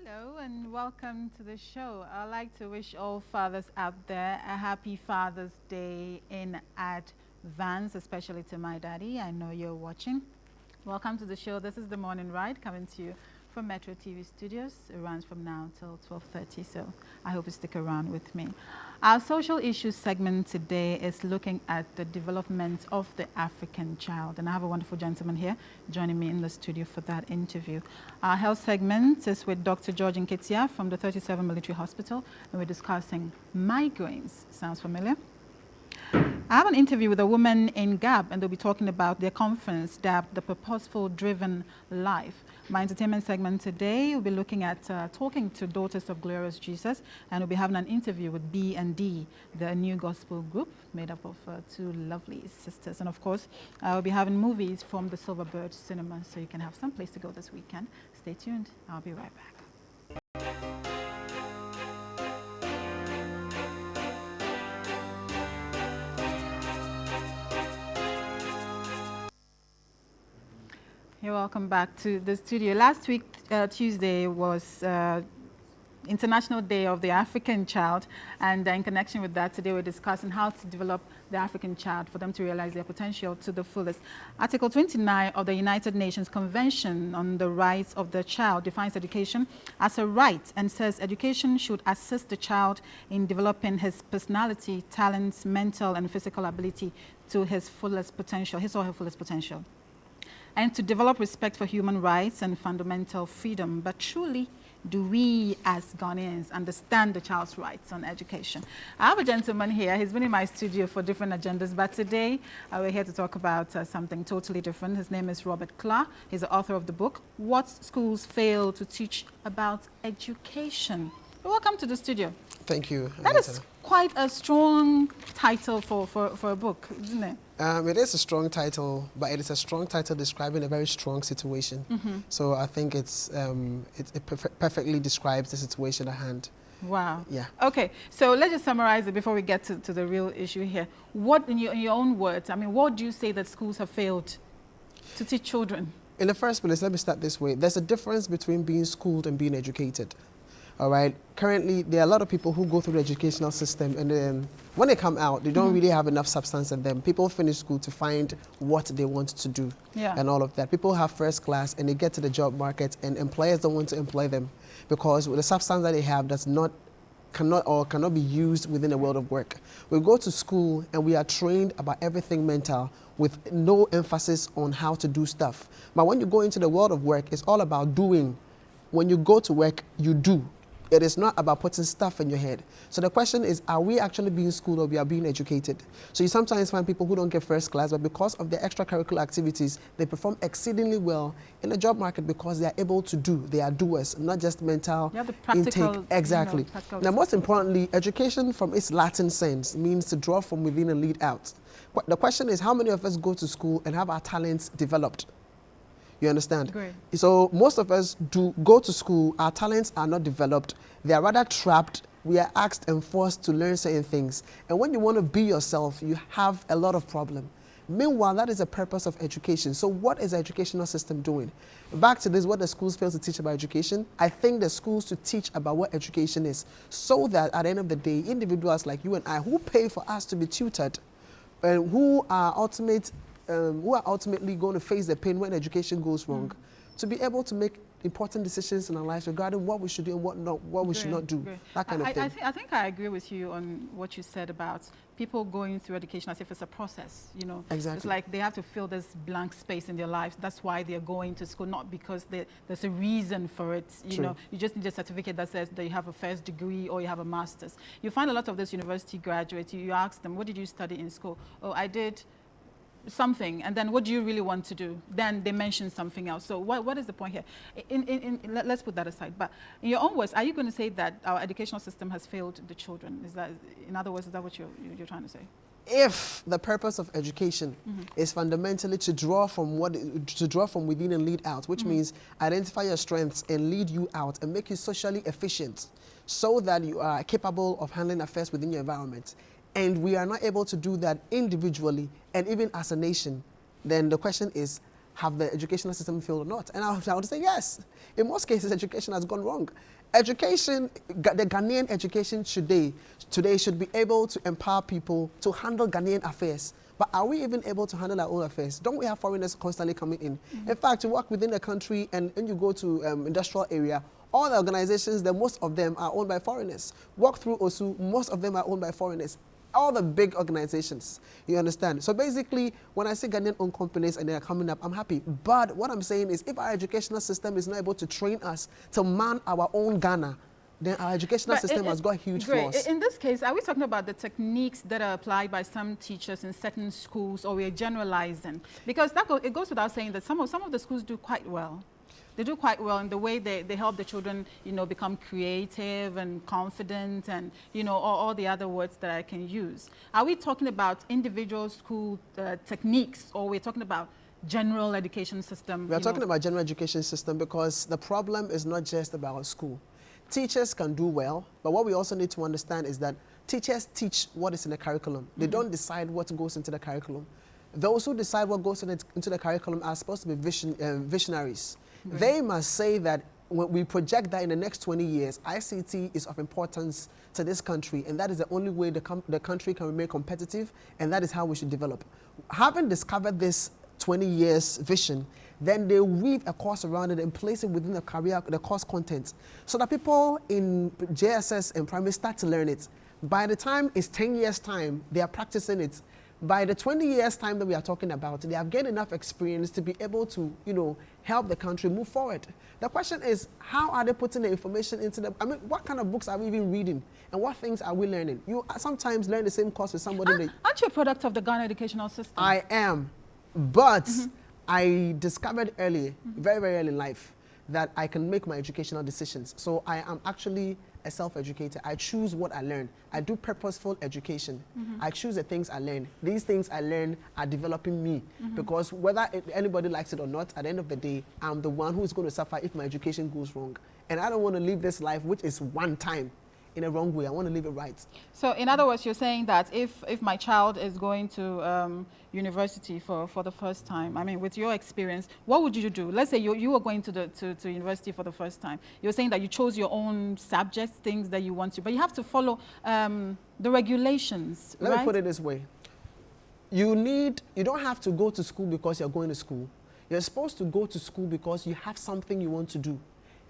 Hello and welcome to the show. I'd like to wish all fathers out there a happy Father's Day in advance, especially to my daddy. I know you're watching. Welcome to the show. This is the morning ride coming to you from Metro TV Studios. It runs from now till 12:30, so I hope you stick around with me. Our social issues segment today is looking at the development of the African child, and I have a wonderful gentleman here joining me in the studio for that interview. Our health segment is with Dr. George Nketia from the 37 Military Hospital, and we're discussing migraines. Sounds familiar? I have an interview with a woman in Gab, and they'll be talking about their conference, DAB, the Purposeful Driven Life. My entertainment segment today will be looking at talking to Daughters of Glorious Jesus, and we'll be having an interview with B&D, the new gospel group made up of two lovely sisters. And of course, we'll be having movies from the Silverbird Cinema, so you can have some place to go this weekend. Stay tuned. I'll be right back. You're welcome back to the studio. Last week, Tuesday, was International Day of the African Child, and in connection with that, today we're discussing how to develop the African child for them to realize their potential to the fullest. Article 29 of the United Nations Convention on the Rights of the Child defines education as a right and says education should assist the child in developing his personality, talents, mental and physical ability to his fullest potential, his or her fullest potential, and to develop respect for human rights and fundamental freedom. But truly, do we as Ghanaians understand the child's rights on education? I have a gentleman here. He's been in my studio for different agendas, but today we're here to talk about something totally different. His name is Robert Klah. He's the author of the book, What Schools Fail to Teach About Education. Welcome to the studio. Thank you. That is quite a strong title for a book, isn't it? It is a strong title, but it is a strong title describing a very strong situation. So I think it perfectly describes the situation at hand. Wow. Yeah. Okay, so let's just summarize it before we get to the real issue here. What, in your own words, I mean, what do you say that schools have failed to teach children? In the first place, let me start this way. There's a difference between being schooled and being educated. All right. Currently, there are a lot of people who go through the educational system, and then when they come out, they don't really have enough substance in them. People finish school to find what they want to do, and all of that. People have first class, and they get to the job market, and employers don't want to employ them because the substance that they have cannot be used within the world of work. We go to school, and we are trained about everything mental, with no emphasis on how to do stuff. But when you go into the world of work, it's all about doing. When you go to work, you do. It is not about putting stuff in your head. So the question is, are we actually being schooled or we are being educated? So you sometimes find people who don't get first class, but because of their extracurricular activities, they perform exceedingly well in the job market because they are able to do. They are doers, not just mental intake. Exactly. Now, most importantly, education from its Latin sense means to draw from within and lead out. The question is, how many of us go to school and have our talents developed? You understand? Great. So most of us do go to school, our talents are not developed, they are rather trapped. We are asked and forced to learn certain things. And when you want to be yourself, you have a lot of problem. Meanwhile, that is the purpose of education. So what is the educational system doing? Back to this, what the schools fail to teach about education, I think the schools to teach about what education is, so that at the end of the day, individuals like you and I, who pay for us to be tutored, and who are ultimately going to face the pain when education goes wrong, to be able to make important decisions in our lives regarding what we should do and what we should not do. That kind of thing. I think I agree with you on what you said about people going through education as if it's a process, you know. Exactly. It's like they have to fill this blank space in their lives. That's why they're going to school, not because there's a reason for it. You know, you just need a certificate that says that you have a first degree or you have a master's. You find a lot of those university graduates, you ask them, what did you study in school? Oh, I did something, and then what do you really want to do? Then they mention something else. So what is the point here? Let's put that aside. But in your own words, are you going to say that our educational system has failed the children? Is that, in other words, is that what you're trying to say? If the purpose of education is fundamentally to draw from within and lead out, which means identify your strengths and lead you out and make you socially efficient, so that you are capable of handling affairs within your environment, and we are not able to do that individually and even as a nation, then the question is, have the educational system failed or not? And I would say yes. In most cases, education has gone wrong. Education, the Ghanaian education today should be able to empower people to handle Ghanaian affairs. But are we even able to handle our own affairs? Don't we have foreigners constantly coming in? In fact, you work within the country and you go to industrial area, all the organizations, most of them are owned by foreigners. Walk through OSU, most of them are owned by foreigners. All the big organizations, you understand? So basically, when I say Ghanaian-owned companies and they are coming up, I'm happy. But what I'm saying is, if our educational system is not able to train us to man our own Ghana, then our educational system has got huge flaws. In this case, are we talking about the techniques that are applied by some teachers in certain schools, or we're generalizing? Because it goes without saying that some of the schools do quite well. They do quite well in the way they help the children, become creative and confident and, all the other words that I can use. Are we talking about individual school techniques, or we're talking about general education system? We're talking about general education system, because the problem is not just about school. Teachers can do well, but what we also need to understand is that teachers teach what is in the curriculum. They don't decide what goes into the curriculum. Those who decide what goes into the curriculum are supposed to be visionaries. They must say that when we project that in the next 20 years, ICT is of importance to this country, and that is the only way the country can remain competitive, and that is how we should develop. Having discovered this 20 years vision, then they weave a course around it and place it within the course content, so that people in JSS and primary start to learn it. By the time it's 10 years time, they are practicing it. By the 20 years time that we are talking about, they have gained enough experience to be able to, help the country move forward. The question is, how are they putting the information into them? I mean, what kind of books are we even reading? And what things are we learning? You sometimes learn the same course with somebody. Aren't you a product of the Ghana educational system? I am, but I discovered early, very, very early in life, that I can make my educational decisions. So I am actually a self-educator. I choose what I learn. I do purposeful education. I choose the things I learn. These things I learn are developing me, because whether anybody likes it or not, at the end of the day, I'm the one who is going to suffer if my education goes wrong. And I don't want to live this life, which is one time, in a wrong way. I want to live it right. So in other words, you're saying that if my child is going to university for the first time, I mean, with your experience, what would you do? Let's say you were going to university for the first time. You're saying that you chose your own subjects, things that you want to, but you have to follow the regulations, right? Let me put it this way. You don't have to go to school because you're going to school. You're supposed to go to school because you have something you want to do.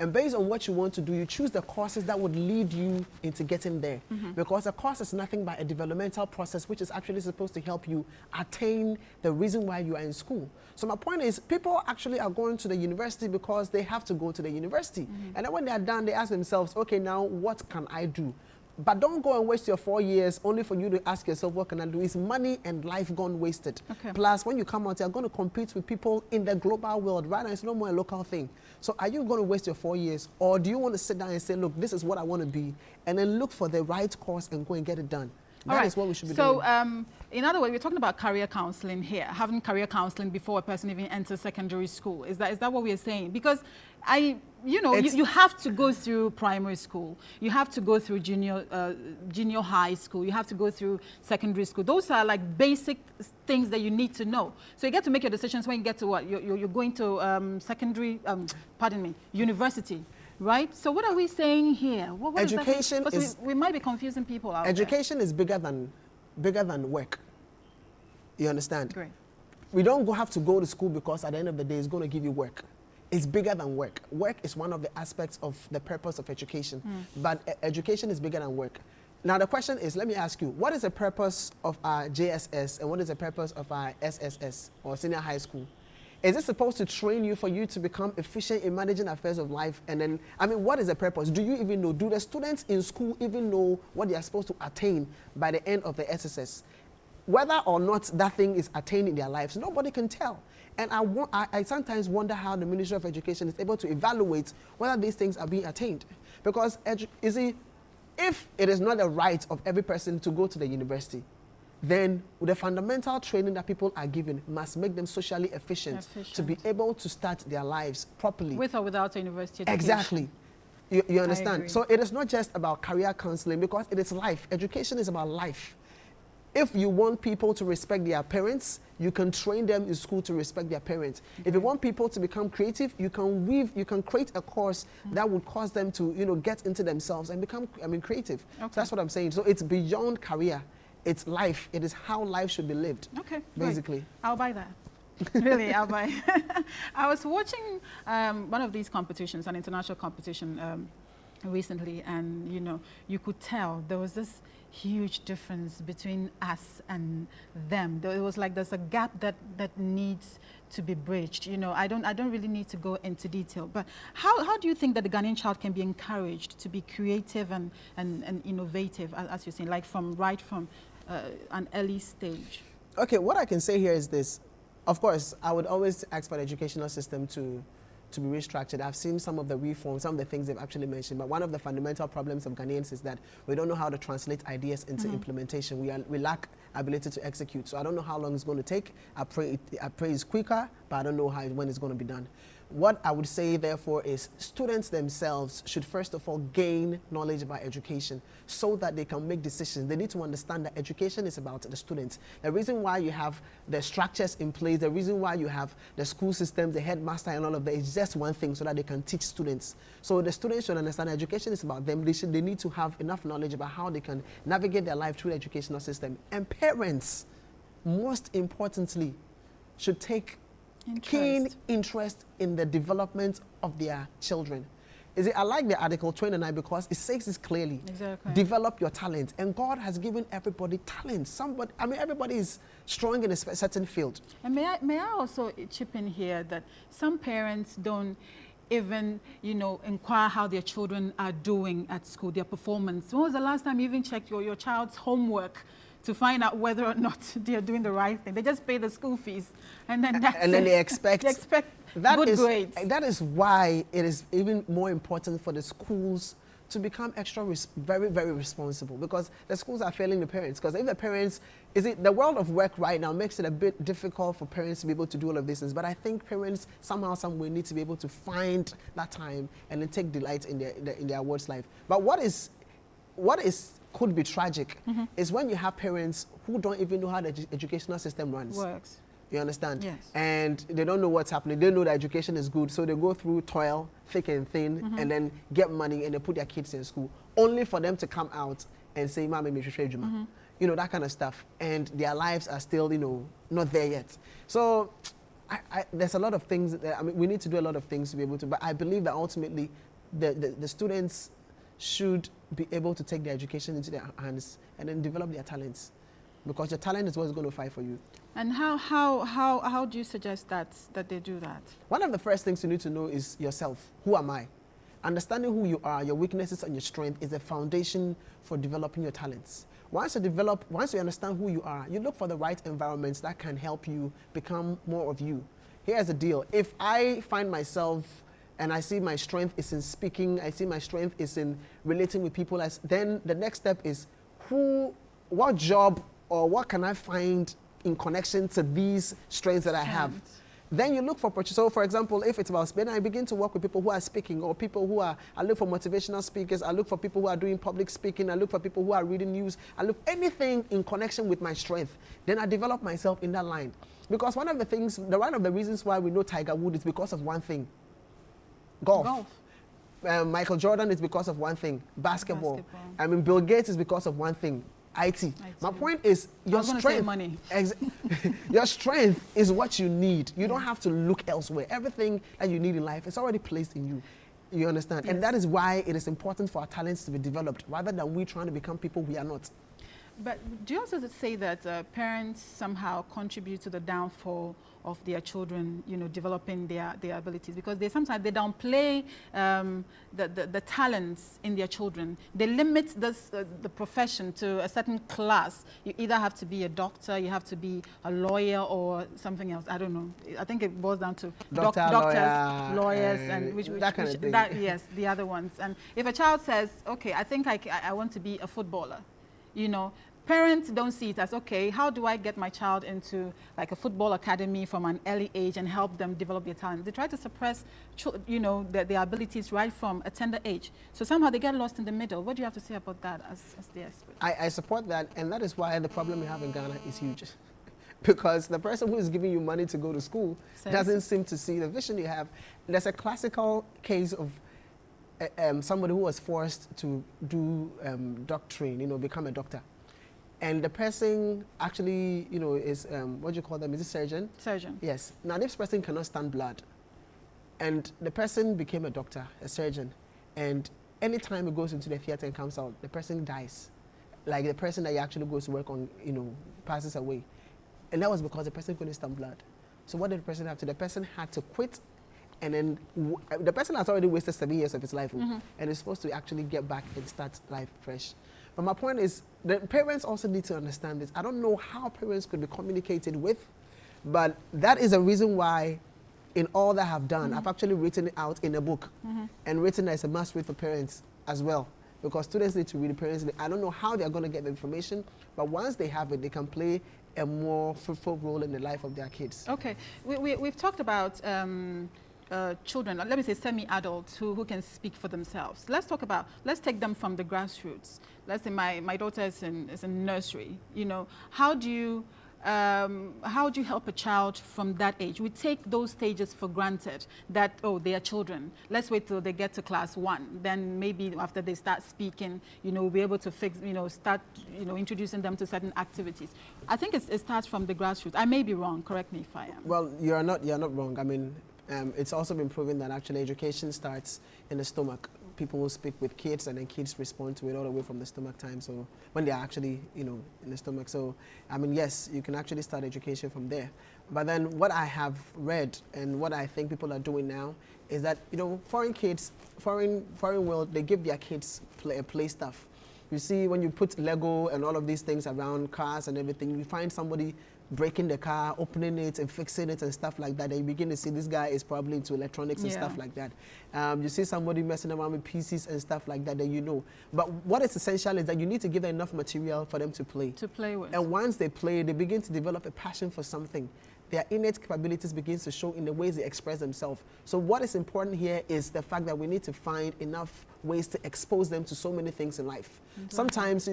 And based on what you want to do, you choose the courses that would lead you into getting there. Because a course is nothing but a developmental process which is actually supposed to help you attain the reason why you are in school. So my point is, people actually are going to the university because they have to go to the university. And then when they are done, they ask themselves, okay, now what can I do? But don't go and waste your 4 years only for you to ask yourself, what can I do? It's money and life gone wasted. Plus, when you come out, you're going to compete with people in the global world. Right now, it's no more a local thing. So are you going to waste your 4 years? Or do you want to sit down and say, look, this is what I want to be, and then look for the right course and go and get it done? That is what we should be doing. So, in other words, we're talking about career counseling here, having career counseling before a person even enters secondary school. Is that what we're saying? Because you have to go through primary school. You have to go through junior high school. You have to go through secondary school. Those are like basic things that you need to know. So you get to make your decisions when you get to what? You're going to university. Right? So what are we saying here? What education is we might be confusing people out Education there. is bigger than work. You understand? Great. We don't have to go to school because at the end of the day, it's going to give you work. It's bigger than work. Work is one of the aspects of the purpose of education. But education is bigger than work. Now the question is, let me ask you, what is the purpose of our JSS and what is the purpose of our SSS or senior high school? Is it supposed to train you for you to become efficient in managing affairs of life? And then, I mean, what is the purpose? Do you even know? Do the students in school even know what they are supposed to attain by the end of the SSS? Whether or not that thing is attained in their lives, nobody can tell. And I sometimes wonder how the Ministry of Education is able to evaluate whether these things are being attained. Because, if it is not the right of every person to go to the university, then the fundamental training that people are given must make them socially efficient to be able to start their lives properly. With or without a university education. Exactly. You understand? So it is not just about career counseling, because it is life. Education is about life. If you want people to respect their parents, you can train them in school to respect their parents. If you want people to become creative, you can create a course that would cause them to, get into themselves and become, creative. Okay. So that's what I'm saying. So it's beyond career. It's life. It is how life should be lived. Okay. Basically. Right. I'll buy that. Really, I'll buy. I was watching one of these competitions, an international competition recently, and you could tell there was this huge difference between us and them. It was like there's a gap that needs to be bridged. I don't really need to go into detail, but how do you think that the Ghanaian child can be encouraged to be creative and innovative, as you're saying, like from an early stage? Okay, what I can say here is this. Of course, I would always ask for the educational system to be restructured. I've seen some of the reforms, some of the things they've actually mentioned, but one of the fundamental problems of Ghanaians is that we don't know how to translate ideas into implementation. We lack ability to execute. So I don't know how long it's going to take. I pray it's quicker, but I don't know when it's going to be done. What I would say, therefore, is students themselves should first of all gain knowledge about education so that they can make decisions. They need to understand that education is about the students. The reason why you have the structures in place, the reason why you have the school system, the headmaster and all of that is just one thing, so that they can teach students. So the students should understand education is about them. They need to have enough knowledge about how they can navigate their life through the educational system. And parents, most importantly, should take keen interest in the development of their children. I like the article 29 because it says this clearly. Exactly. Develop your talent. And God has given everybody talent. Everybody is strong in a certain field. And may I also chip in here that some parents don't even, inquire how their children are doing at school, their performance. When was the last time you even checked your child's homework to find out whether or not they're doing the right thing? They just pay the school fees, and then they expect good grades. That is why it is even more important for the schools to become very, very responsible, because the schools are failing the parents. Because if the parents, the world of work right now makes it a bit difficult for parents to be able to do all of these things. But I think parents somehow, some way need to be able to find that time and then take delight in their world's life. But what could be tragic is when you have parents who don't even know how the educational system works. You understand? Yes. And they don't know what's happening. They know that education is good, so they go through toil, thick and thin, and then get money, and they put their kids in school, only for them to come out and say, "Mama, me that kind of stuff. And their lives are still, not there yet. So there's a lot of things we need to do a lot of things to be able to, but I believe that ultimately the students should be able to take their education into their hands and then develop their talents, because your talent is what's going to fight for you. And how do you suggest that they do that? One of the first things you need to know is yourself. Who am I? Understanding who you are, your weaknesses and your strength is the foundation for developing your talents. Once you understand who you are, you look for the right environments that can help you become more of you. Here's the deal. If I find myself and I see my strength is in speaking, I see my strength is in relating with people, then the next step is what job or what can I find in connection to these strengths that I have. Then you look for, so for example, if it's about speaking, I begin to work with people who are speaking, or people I look for motivational speakers, I look for people who are doing public speaking, I look for people who are reading news, I look anything in connection with my strength. Then I develop myself in that line. Because one of the reasons why we know Tiger Woods is because of one thing. Golf. Michael Jordan is because of one thing. Basketball. Bill Gates is because of one thing. IT. My point is your strength. Money. Your strength is what you need. You don't have to look elsewhere. Everything that you need in life is already placed in you. You understand? Yes. And that is why it is important for our talents to be developed, rather than we trying to become people we are not. But do you also say that parents somehow contribute to the downfall of their children, developing their abilities? Because sometimes they downplay the talents in their children. They limit the profession to a certain class. You either have to be a doctor, you have to be a lawyer, or something else. I don't know. I think it boils down to doctors, lawyers, and that kind of thing. Yes, the other ones. And if a child says, "Okay, I think I want to be a footballer," parents don't see it as, okay, how do I get my child into like a football academy from an early age and help them develop their talent? They try to suppress, you know, their abilities right from a tender age. So somehow they get lost in the middle. What do you have to say about that as the expert? I support that, and that is why the problem we have in Ghana is huge. Because the person who is giving you money to go to school doesn't seem to see the vision you have. There's a classical case of somebody who was forced to do doctrine, you know, become a doctor. And the person actually, you know, is, what do you call them? Is it surgeon? Surgeon. Yes. Now, this person cannot stand blood. And the person became a doctor, a surgeon. And anytime he goes into the theater and comes out, the person dies. Like the person that he actually goes to work on, you know, passes away. And that was because the person couldn't stand blood. So what did the person have to do? The person had to quit, and then the person has already wasted 7 years of his life, and is supposed to actually get back and start life fresh. But my point is, the parents also need to understand this. I don't know how parents could be communicated with, but that is a reason why in all that I've done, I've actually written it out in a book and written as a must read for parents as well. Because students need to read, the parents need, I don't know how they're going to get the information, but once they have it, they can play a more fruitful role in the life of their kids. Okay, we've talked about children, let me say semi-adults who can speak for themselves. Let's take them from the grassroots. Let's say my daughter is in nursery. You know, how do you help a child from that age? We take those stages for granted that, oh, they are children. Let's wait till they get to class 1. Then maybe after they start speaking, you know, we'll be able to start, you know, introducing them to certain activities. I think it starts from the grassroots. I may be wrong. Correct me if I am. Well, you're not wrong. I mean, it's also been proven that actually education starts in the stomach. People will speak with kids, and then kids respond to it all the way from the stomach time. So when they're actually, you know, in the stomach. So, I mean, yes, you can actually start education from there. But then what I have read and what I think people are doing now is that, you know, foreign world, they give their kids play stuff. You see, when you put Lego and all of these things around cars and everything, you find somebody breaking the car, opening it and fixing it and stuff like that. And you begin to see this guy is probably into electronics and stuff like that. You see somebody messing around with PCs and stuff like that, then you know. But what is essential is that you need to give them enough material for them to play. To play with. And once they play, they begin to develop a passion for something. Their innate capabilities begins to show in the ways they express themselves. So what is important here is the fact that we need to find enough ways to expose them to so many things in life. Sometimes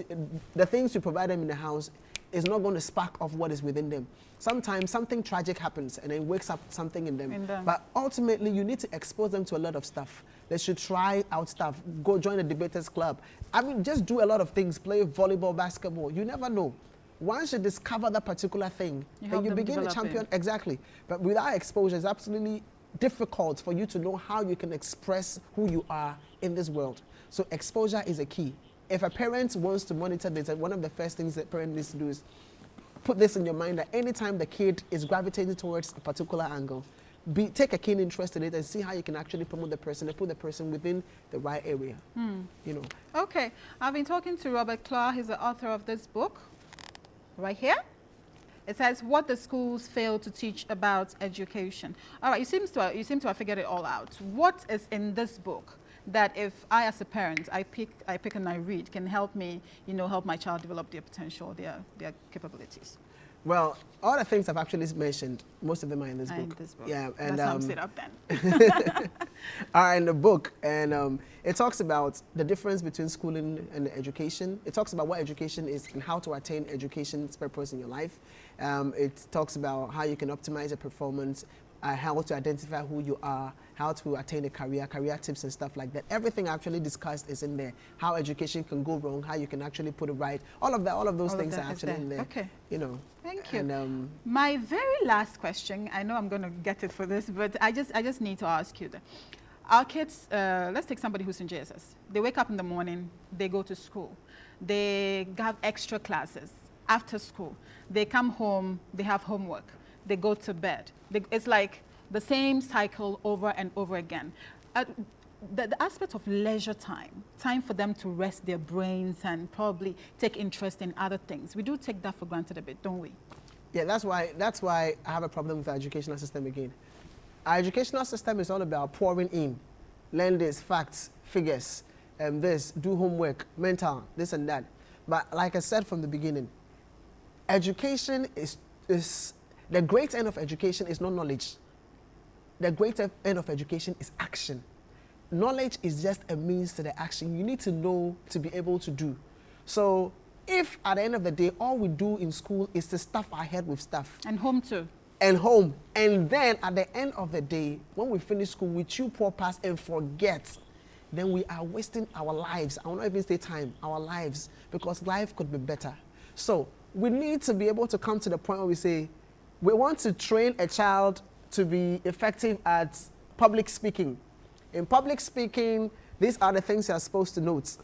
the things you provide them in the house is not going to spark off what is within them. Sometimes something tragic happens and it wakes up something in them. But ultimately, you need to expose them to a lot of stuff. They should try out stuff. Go join a debaters club. I mean, just do a lot of things. Play volleyball, basketball. You never know. Once you discover that particular thing, then you begin to champion. Exactly. But without exposure, it's absolutely difficult for you to know how you can express who you are in this world. So exposure is a key. If a parent wants to monitor this, one of the first things that parent needs to do is put this in your mind that anytime the kid is gravitating towards a particular angle, take a keen interest in it and see how you can actually promote the person and put the person within the right area. You know. Okay, I've been talking to Robert Klah. He's the author of this book right here. It says What the Schools Fail to Teach About Education. All right, you seem to have figured it all out. What is in this book that if I, as a parent, I pick and I read, can help me, you know, help my child develop their potential, their capabilities? Well, all the things I've actually mentioned, most of them are in this book. Yeah, and let's sum it up then. Are in the book, and it talks about the difference between schooling and education. It talks about what education is and how to attain education's purpose in your life. It talks about how you can optimize your performance, how to identify who you are, how to attain a career tips and stuff like that. Everything actually discussed is in there. How education can go wrong, how you can actually put it right. All of those things are actually in there. Okay. You know. Thank you. And, my very last question, I know I'm going to get it for this, but I just need to ask you that. Our kids, let's take somebody who's in JSS. They wake up in the morning, they go to school. They have extra classes after school. They come home, they have homework. They go to bed. It's like the same cycle over and over again. The aspect of leisure time for them to rest their brains and probably take interest in other things. We do take that for granted a bit, don't we? Yeah, that's why I have a problem with our educational system again. Our educational system is all about pouring in, learn this, facts, figures, this, do homework, mental, this and that. But like I said from the beginning, education is the great end of education is not knowledge. The great end of education is action. Knowledge is just a means to the action. You need to know to be able to do. So if at the end of the day, all we do in school is to stuff our head with stuff. And home too. And home. And then at the end of the day, when we finish school, we chew poor pass and forget. Then we are wasting our lives. I will not even say time, our lives, because life could be better. So we need to be able to come to the point where we say, we want to train a child to be effective at public speaking. In public speaking, these are the things you're supposed to note.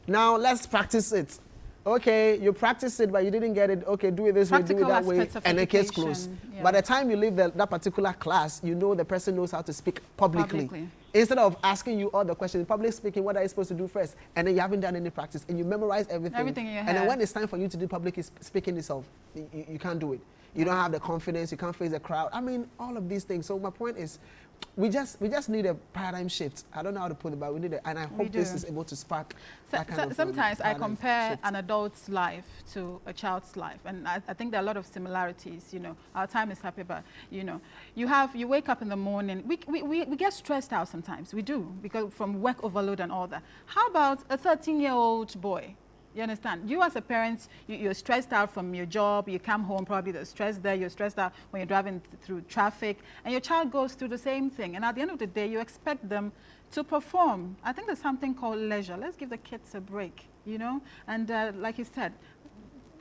Now let's practice it. Okay, you practice it, but you didn't get it. Okay, do it this way, do it that way, and the case closed. Yeah. By the time you leave that particular class, you know the person knows how to speak publicly. Instead of asking you all the questions, in public speaking, what are you supposed to do first? And then you haven't done any practice, and you memorize everything. Everything in your head. And then when it's time for you to do public speaking itself, you can't do it. You don't have the confidence, you can't face the crowd. I mean, all of these things. So my point is, we just need a paradigm shift. I don't know how to put it, but we need it. And I hope this is able to spark that kind of sometimes I compare an adult's life to a child's life. And I think there are a lot of similarities. You know, our time is happy, but, you know, you wake up in the morning. We get stressed out sometimes. We do, because from work overload and all that. How about a 13-year-old boy? You understand? You as a parent, you're stressed out from your job, you come home, probably there's stress there, you're stressed out when you're driving through traffic, and your child goes through the same thing. And at the end of the day, you expect them to perform. I think there's something called leisure. Let's give the kids a break, you know? And like you said,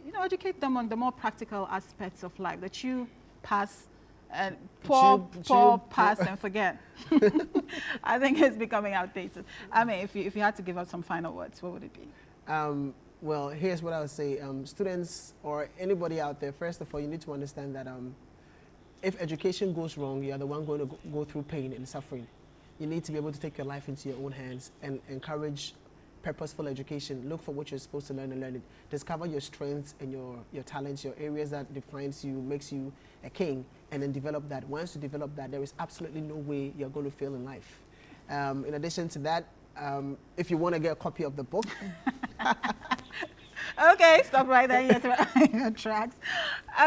you know, educate them on the more practical aspects of life, that you pass, pass and forget. I think it's becoming outdated. I mean, if you had to give us some final words, what would it be? Well, here's what I would say. Students or anybody out there, first of all, you need to understand that if education goes wrong, you're the one going to go through pain and suffering. You need to be able to take your life into your own hands and encourage purposeful education. Look for what you're supposed to learn and learn it. Discover your strengths and your talents, your areas that defines you, makes you a king, and then develop that. Once you develop that, there is absolutely no way you're going to fail in life. In addition to that, if you want to get a copy of the book. Okay, stop right there in your tracks.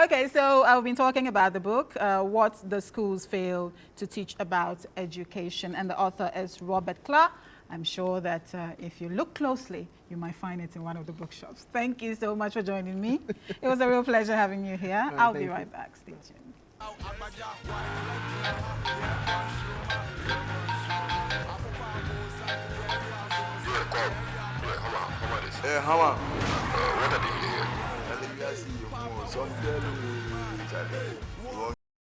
Okay, so I've been talking about the book, What the Schools Fail to Teach About Education, and the author is Robert Klah. I'm sure that if you look closely, you might find it in one of the bookshops. Thank you so much for joining me. It was a real pleasure having you here. Right, I'll be right back. Stay tuned. Hey, Hama. What are you here? I think I see you more. So I'm telling you,